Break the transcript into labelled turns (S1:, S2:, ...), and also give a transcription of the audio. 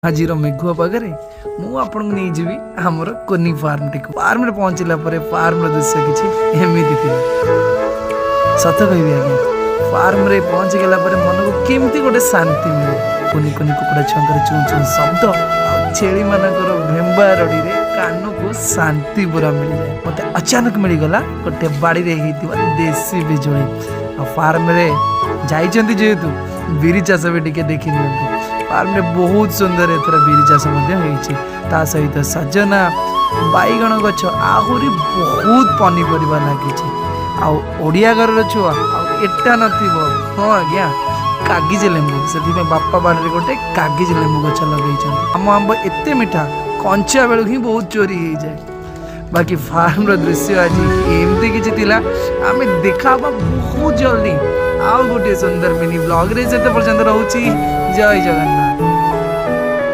S1: आज मेघुआ पागे मु आपन नहीं जीवी हमर कोनी फार्म टी फार्म रे पहुंचला परे फार्म रो दृश्य किछि एमिति थिला सत कहबी आज्ञा फार्म रे पहुंच गेला परे मन को केमती गोटे शांति मिले कोनी कोनी कुकुड़ा छंकर चुं चुं शब्द आ छेली मानकर भेंबा रडी रे कान को शांति पूरा मिल जाए मते अचानक मिल गला गोटे बाड़ी रे हेतिबा देसी बिजुली आ फार्म रे जाई चंदी जेतु बिरी चाष भी टिके देखि नियंतु फार्म रे बहुत सुंदर एथरा बिरी चाष मध्य होईछि ता सहित सजना बाईगण गछ आहुरी बहुत पनीपरिबा लागिछि आ ओडिया घर छुआ एटा नथिबो हाँ आज्ञा कागज लेंबू से बापा बाड़ी गोटे कागज लेंबू गछ लगे आम आंब एते मिठा कंचा बेलू ही बहुत चोरी हो जाए बाकी फार्म रो दृश्य आज एमती किसी आम देखा बहुत जल्दी आउ गोटे सुंदर मिनी ब्लॉग रे से पर्यंत रोची जय जगन्नाथ।